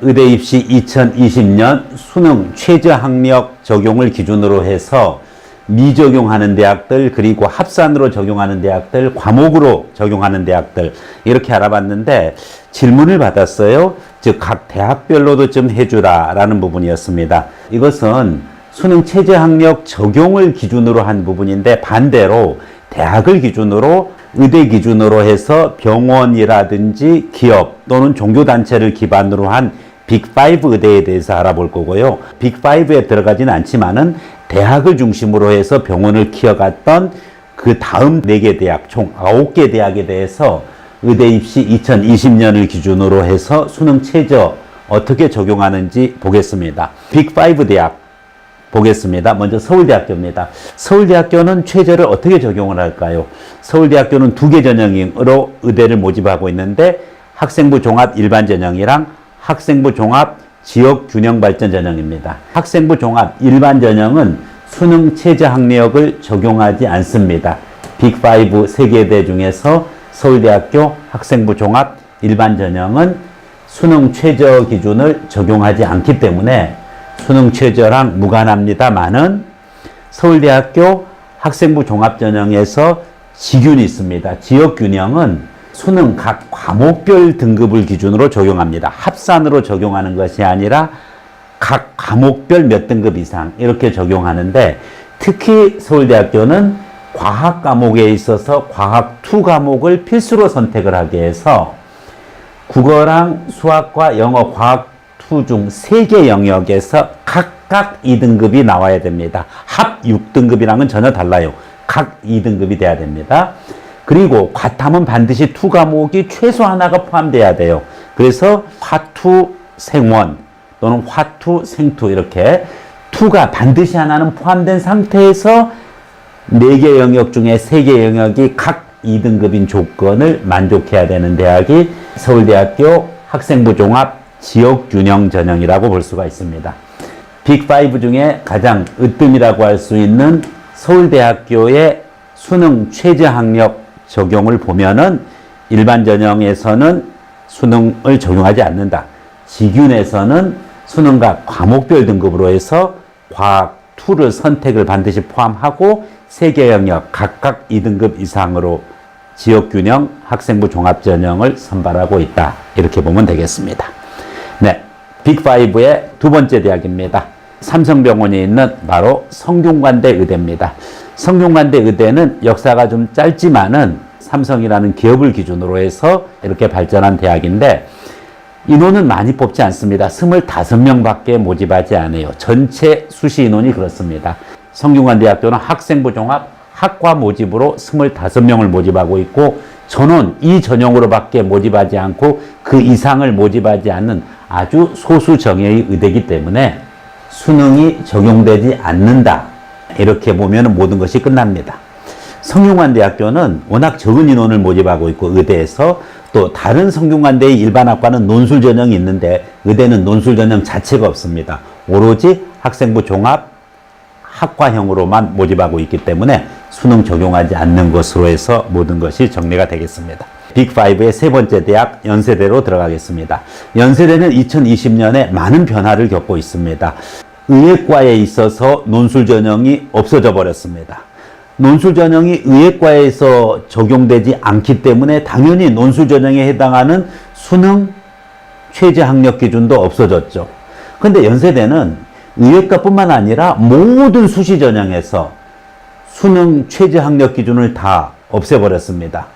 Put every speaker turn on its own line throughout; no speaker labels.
의대 입시 2020년 수능 최저학력 적용을 기준으로 해서 미적용하는 대학들, 그리고 합산으로 적용하는 대학들, 과목으로 적용하는 대학들, 이렇게 알아봤는데 질문을 받았어요. 즉 각 대학별로도 좀 해주라 라는 부분이었습니다. 이것은 수능 최저학력 적용을 기준으로 한 부분인데, 반대로 대학을 기준으로, 의대 기준으로 해서 병원이라든지 기업 또는 종교단체를 기반으로 한 빅5 의대에 대해서 알아볼 거고요. 빅5에 들어가지는 않지만은 대학을 중심으로 해서 병원을 키워갔던 그 다음 4개 대학, 총 9개 대학에 대해서 의대 입시 2020년을 기준으로 해서 수능 최저 어떻게 적용하는지 보겠습니다. 빅5 대학 보겠습니다. 먼저 서울대학교입니다. 서울대학교는 최저를 어떻게 적용을 할까요? 서울대학교는 2개 전형으로 의대를 모집하고 있는데, 학생부 종합 일반 전형이랑 학생부 종합 지역 균형 발전 전형입니다. 학생부 종합 일반 전형은 수능 최저 학력을 적용하지 않습니다. 빅5 3개 중에서 서울대학교 학생부 종합 일반 전형은 수능 최저 기준을 적용하지 않기 때문에 수능 최저랑 무관합니다만은, 서울대학교 학생부 종합 전형에서 지균이 있습니다. 지역 균형은 수능 각 과목별 등급을 기준으로 적용합니다. 합산으로 적용하는 것이 아니라 각 과목별 몇 등급 이상 이렇게 적용하는데, 특히 서울대학교는 과학 과목에 있어서 과학 2 과목을 필수로 선택을 하게 해서 국어랑 수학과 영어, 과학 2 중 3개 영역에서 각각 2등급이 나와야 됩니다. 합 6등급이랑은 전혀 달라요. 각 2등급이 돼야 됩니다. 그리고 과탐은 반드시 2 과목이 최소 하나가 포함돼야 돼요. 그래서 화2 생원 또는 화2 생투, 이렇게 2가 반드시 하나는 포함된 상태에서 4개 영역 중에 3개 영역이 각 2등급인 조건을 만족해야 되는 대학이 서울대학교 학생부 종합 지역균형 전형이라고 볼 수가 있습니다. 빅5 중에 가장 으뜸이라고 할 수 있는 서울대학교의 수능 최저학력 적용을 보면은, 일반 전형에서는 수능을 적용하지 않는다. 지균에서는 수능과 과목별 등급으로 해서 과학 2를 선택을 반드시 포함하고 3개 영역 각각 2등급 이상으로 지역균형 학생부 종합전형을 선발하고 있다. 이렇게 보면 되겠습니다. 네, 빅5의 두 번째 대학입니다. 삼성병원에 있는 바로 성균관대 의대입니다. 성균관대 의대는 역사가 좀 짧지만은 삼성이라는 기업을 기준으로 해서 이렇게 발전한 대학인데, 인원은 많이 뽑지 않습니다. 25명밖에 모집하지 않아요. 전체 수시 인원이 그렇습니다. 성균관대학교는 학생부 종합 학과 모집으로 25명을 모집하고 있고, 전원 이 전형으로밖에 모집하지 않고 그 이상을 모집하지 않는 아주 소수 정예의 의대이기 때문에 수능이 적용되지 않는다. 이렇게 보면 모든 것이 끝납니다. 성균관대학교는 워낙 적은 인원을 모집하고 있고, 의대에서 또 다른 성균관대의 일반 학과는 논술 전형이 있는데 의대는 논술 전형 자체가 없습니다. 오로지 학생부 종합 학과형으로만 모집하고 있기 때문에 수능 적용하지 않는 것으로 해서 모든 것이 정리가 되겠습니다. 빅5의 세 번째 대학 연세대로 들어가겠습니다. 연세대는 2020년에 많은 변화를 겪고 있습니다. 의예과에 있어서 논술 전형이 없어져 버렸습니다. 논술 전형이 의예과에서 적용되지 않기 때문에 당연히 논술 전형에 해당하는 수능 최저 학력 기준도 없어졌죠. 근데 연세대는 의예과뿐만 아니라 모든 수시 전형에서 수능 최저 학력 기준을 다 없애버렸습니다.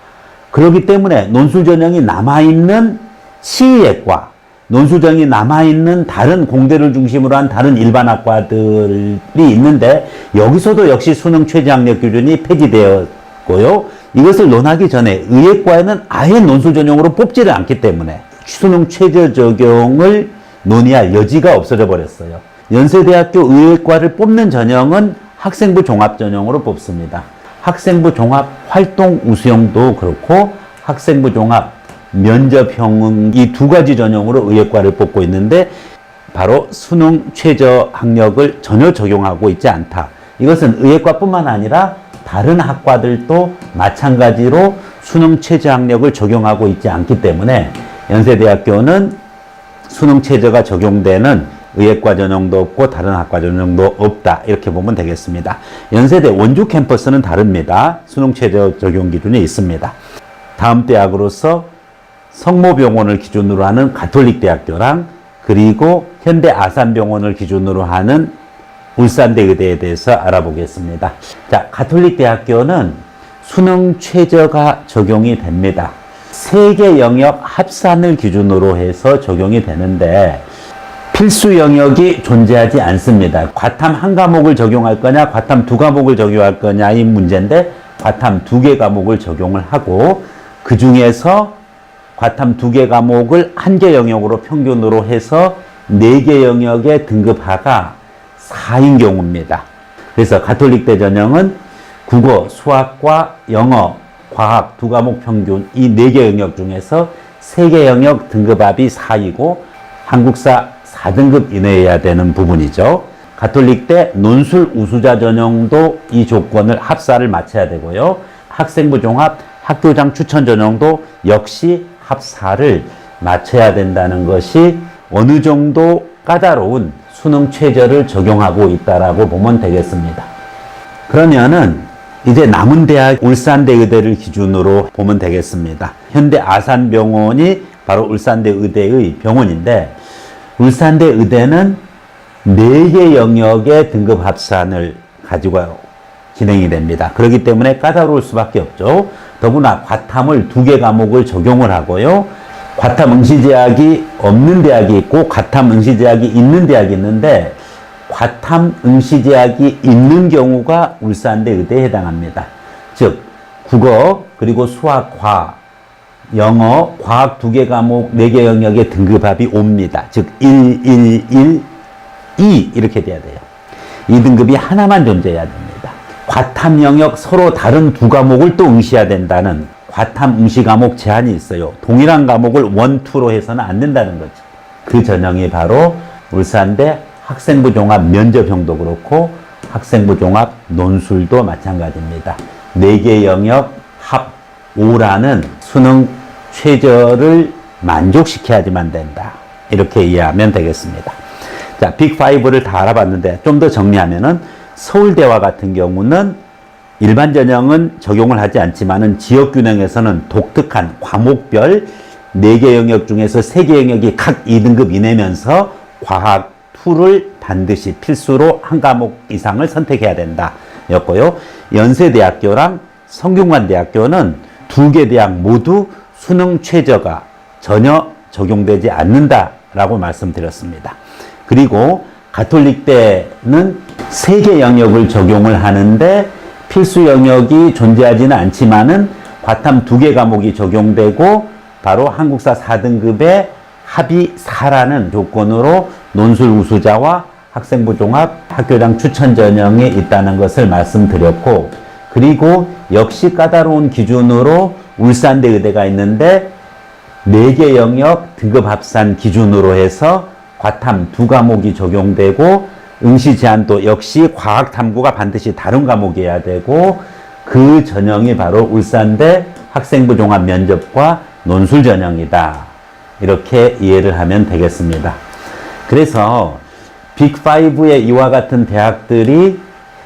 그렇기 때문에 논술 전형이 남아있는 치의예과, 논술 전형이 남아있는 다른 공대를 중심으로 한 다른 일반 학과들이 있는데, 여기서도 역시 수능 최저 학력 기준이 폐지되었고요. 이것을 논하기 전에 의예과에는 아예 논술 전형으로 뽑지를 않기 때문에 수능 최저 적용을 논의할 여지가 없어져 버렸어요. 연세대학교 의예과를 뽑는 전형은 학생부 종합 전형으로 뽑습니다. 학생부 종합 활동 우수형도 그렇고 학생부 종합 면접형, 이 두 가지 전형으로 의예과를 뽑고 있는데, 바로 수능 최저 학력을 전혀 적용하고 있지 않다. 이것은 의예과뿐만 아니라 다른 학과들도 마찬가지로 수능 최저 학력을 적용하고 있지 않기 때문에 연세대학교는 수능 최저가 적용되는 의예과 전형도 없고 다른 학과 전형도 없다. 이렇게 보면 되겠습니다. 연세대 원주 캠퍼스는 다릅니다. 수능 최저 적용 기준이 있습니다. 다음 대학으로서 성모병원을 기준으로 하는 가톨릭대학교랑 그리고 현대 아산병원을 기준으로 하는 울산대 의대에 대해서 알아보겠습니다. 자, 가톨릭대학교는 수능 최저가 적용이 됩니다. 3개 영역 합산을 기준으로 해서 적용이 되는데 필수 영역이 존재하지 않습니다. 과탐 한 과목을 적용할 거냐, 과탐 2과목을 적용할 거냐의 문제인데 과탐 2개 과목을 적용을 하고 그 중에서 과탐 2개 과목을 1개 영역으로 평균으로 해서 4개 영역의 등급하가 4인 경우입니다. 그래서 가톨릭대 전형은 국어, 수학과 영어, 과학 2과목 평균 이 4개 영역 중에서 3개 영역 등급합이 4이고 한국사 4등급 이내여야 되는 부분이죠. 가톨릭대 논술 우수자 전형도 이 조건을 합사를 마쳐야 되고요. 학생부 종합 학교장 추천 전형도 역시 합사를 마쳐야 된다는 것이 어느 정도 까다로운 수능 최저를 적용하고 있다라고 보면 되겠습니다. 그러면은 이제 남은 대학 울산대 의대를 기준으로 보면 되겠습니다. 현대 아산병원이 바로 울산대 의대의 병원인데 울산대 의대는 4개 영역의 등급 합산을 가지고 진행이 됩니다. 그렇기 때문에 까다로울 수밖에 없죠. 더구나 과탐을 2개 과목을 적용을 하고요. 과탐 응시제약이 없는 대학이 있고 과탐 응시제약이 있는 대학이 있는데 과탐 응시제약이 있는 경우가 울산대 의대에 해당합니다. 즉 국어 그리고 수학, 과학, 영어, 과학 2개 과목 4개 영역의 등급합이 5입니다. 즉 1, 1, 1, 2 이렇게 돼야 돼요. 이 등급이 하나만 존재해야 됩니다. 과탐 영역 서로 다른 2과목을 또 응시해야 된다는 과탐 응시 과목 제한이 있어요. 동일한 과목을 1, 2로 해서는 안 된다는 거죠. 그 전형이 바로 울산대 학생부 종합 면접형도 그렇고 학생부 종합 논술도 마찬가지입니다. 4개 영역 합 5라는 수능 최저를 만족시켜야지만 된다. 이렇게 이해하면 되겠습니다. 자, 빅5를 다 알아봤는데 좀 더 정리하면은 서울대와 같은 경우는 일반 전형은 적용을 하지 않지만은 지역균형에서는 독특한 과목별 4개 영역 중에서 3개 영역이 각 2등급 이내면서 과학 2를 반드시 필수로 한 과목 이상을 선택해야 된다 였고요. 연세대학교랑 성균관대학교는 2개 대학 모두 수능 최저가 전혀 적용되지 않는다라고 말씀드렸습니다. 그리고 가톨릭대는 3개 영역을 적용을 하는데 필수 영역이 존재하지는 않지만은 과탐 2개 과목이 적용되고 바로 한국사 4등급의 합이 4라는 조건으로 논술 우수자와 학생부 종합 학교장 추천 전형이 있다는 것을 말씀드렸고 그리고 역시 까다로운 기준으로 울산대 의대가 있는데 4개 영역 등급 합산 기준으로 해서 과탐 2과목이 적용되고 응시 제한도 역시 과학 탐구가 반드시 다른 과목이어야 되고 그 전형이 바로 울산대 학생부 종합 면접과 논술 전형이다. 이렇게 이해를 하면 되겠습니다. 그래서 빅5의 이와 같은 대학들이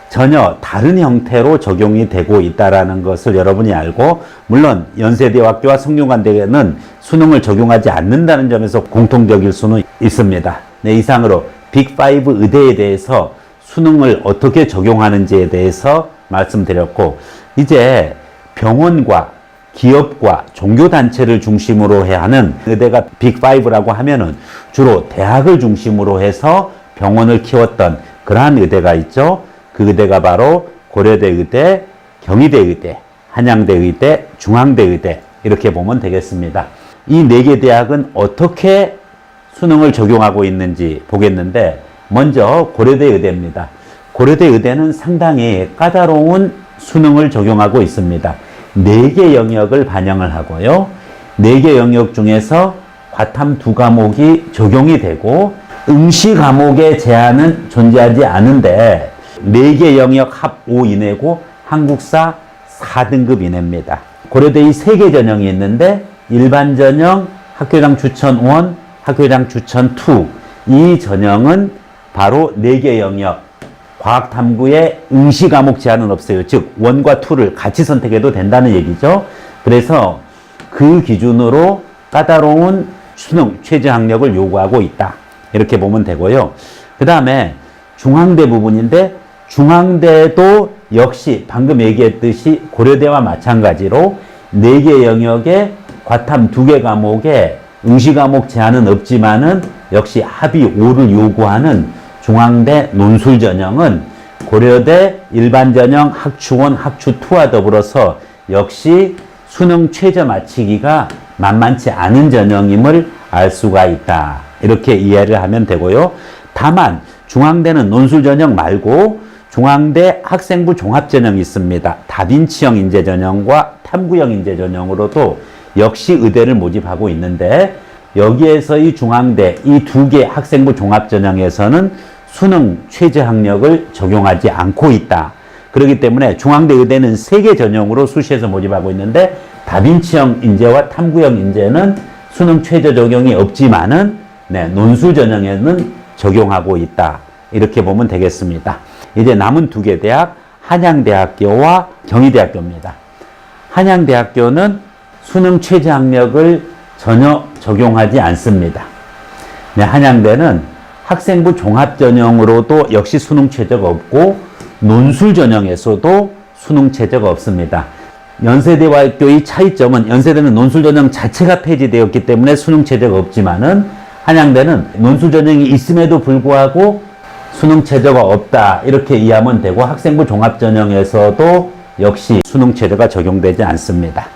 전혀 다른 형태로 적용이 되고 있다는 것을 여러분이 알고 물론 연세대학교와 성균관대는 수능을 적용하지 않는다는 점에서 공통적일 수는 있습니다. 네, 이상으로 빅5 의대에 대해서 수능을 어떻게 적용하는지에 대해서 말씀드렸고 이제 병원과 기업과 종교단체를 중심으로 해야 하는 의대가 빅5라고 하면은 주로 대학을 중심으로 해서 병원을 키웠던 그러한 의대가 있죠. 그 의대가 바로 고려대 의대, 경희대 의대, 한양대 의대, 중앙대 의대 이렇게 보면 되겠습니다. 이 4개 대학은 어떻게 수능을 적용하고 있는지 보겠는데 먼저 고려대 의대입니다. 고려대 의대는 상당히 까다로운 수능을 적용하고 있습니다. 4개 영역을 반영을 하고요. 4개 영역 중에서 과탐 2과목이 적용이 되고 응시 과목의 제한은 존재하지 않은데 4개 영역 합 5 이내고 한국사 4등급 이내입니다. 고려대의 3개 전형이 있는데 일반 전형, 학교장 추천 1, 학교장 추천 2. 이 전형은 바로 4개 영역, 과학탐구에 응시 과목 제한은 없어요. 즉 1과 2를 같이 선택해도 된다는 얘기죠. 그래서 그 기준으로 까다로운 수능 최저 학력을 요구하고 있다. 이렇게 보면 되고요. 그 다음에 중앙대 부분인데, 중앙대도 역시 방금 얘기했듯이 고려대와 마찬가지로 4개 영역에 과탐 2개 과목에 응시 과목 제한은 없지만은 역시 합의 5를 요구하는 중앙대 논술 전형은 고려대 일반 전형 학추1, 학추 2와 더불어서 역시 수능 최저 맞추기가 만만치 않은 전형임을 알 수가 있다. 이렇게 이해를 하면 되고요. 다만 중앙대는 논술 전형 말고 중앙대 학생부 종합 전형이 있습니다. 다빈치형 인재 전형과 탐구형 인재 전형으로도 역시 의대를 모집하고 있는데, 여기에서 이 중앙대 이 2개 학생부 종합 전형에서는 수능 최저 학력을 적용하지 않고 있다. 그렇기 때문에 중앙대 의대는 3개 전형으로 수시에서 모집하고 있는데, 다빈치형 인재와 탐구형 인재는 수능 최저 적용이 없지만은 논술 전형에는 적용하고 있다. 이렇게 보면 되겠습니다. 이제 남은 2개 대학, 한양대학교와 경희대학교입니다. 한양대학교는 수능 최저 학력을 전혀 적용하지 않습니다. 한양대는 학생부 종합 전형으로도 역시 수능 최저가 없고 논술 전형에서도 수능 최저가 없습니다. 연세대와의 차이점은, 연세대는 논술 전형 자체가 폐지되었기 때문에 수능 최저가 없지만은 한양대는 논술 전형이 있음에도 불구하고 수능 최저가 없다. 이렇게 이해하면 되고, 학생부 종합 전형에서도 역시 수능 최저가 적용되지 않습니다.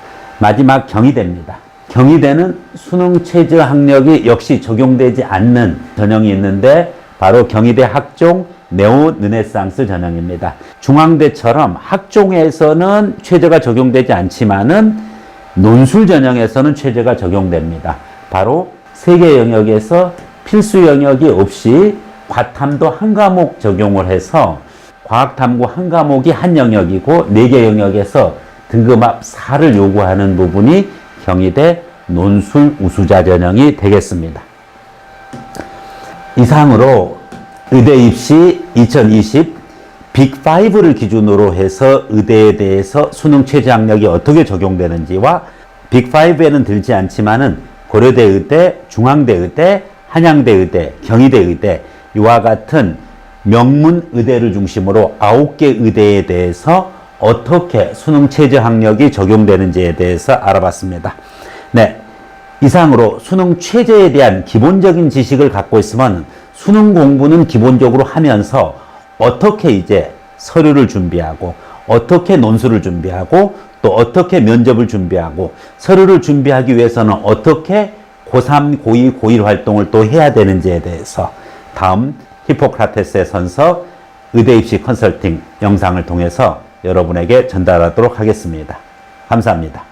마지막 경희대입니다. 경희대는 수능 최저 학력이 역시 적용되지 않는 전형이 있는데, 바로 경희대 학종 네오 르네상스 전형입니다. 중앙대처럼 학종에서는 최저가 적용되지 않지만은 논술 전형에서는 최저가 적용됩니다. 바로 3개 영역에서 필수 영역이 없이 과탐도 한 과목 적용을 해서 과학탐구 한 과목이 한 영역이고 4개 영역에서 등급합 4를 요구하는 부분이 경희대 논술 우수자 전형이 되겠습니다. 이상으로 의대 입시 2020 빅5를 기준으로 해서 의대에 대해서 수능 최저 학력이 어떻게 적용되는지와 빅5에는 들지 않지만은 고려대 의대, 중앙대 의대, 한양대 의대, 경희대 의대, 이와 같은 명문 의대를 중심으로 9개 의대에 대해서 어떻게 수능 최저 학력이 적용되는지에 대해서 알아봤습니다. 이상으로 수능 최저에 대한 기본적인 지식을 갖고 있으면 수능 공부는 기본적으로 하면서 어떻게 이제 서류를 준비하고, 어떻게 논술을 준비하고, 또 어떻게 면접을 준비하고, 서류를 준비하기 위해서는 어떻게 고3, 고2, 고1 활동을 또 해야 되는지에 대해서 다음 히포크라테스의 선서 의대 입시 컨설팅 영상을 통해서 여러분에게 전달하도록 하겠습니다. 감사합니다.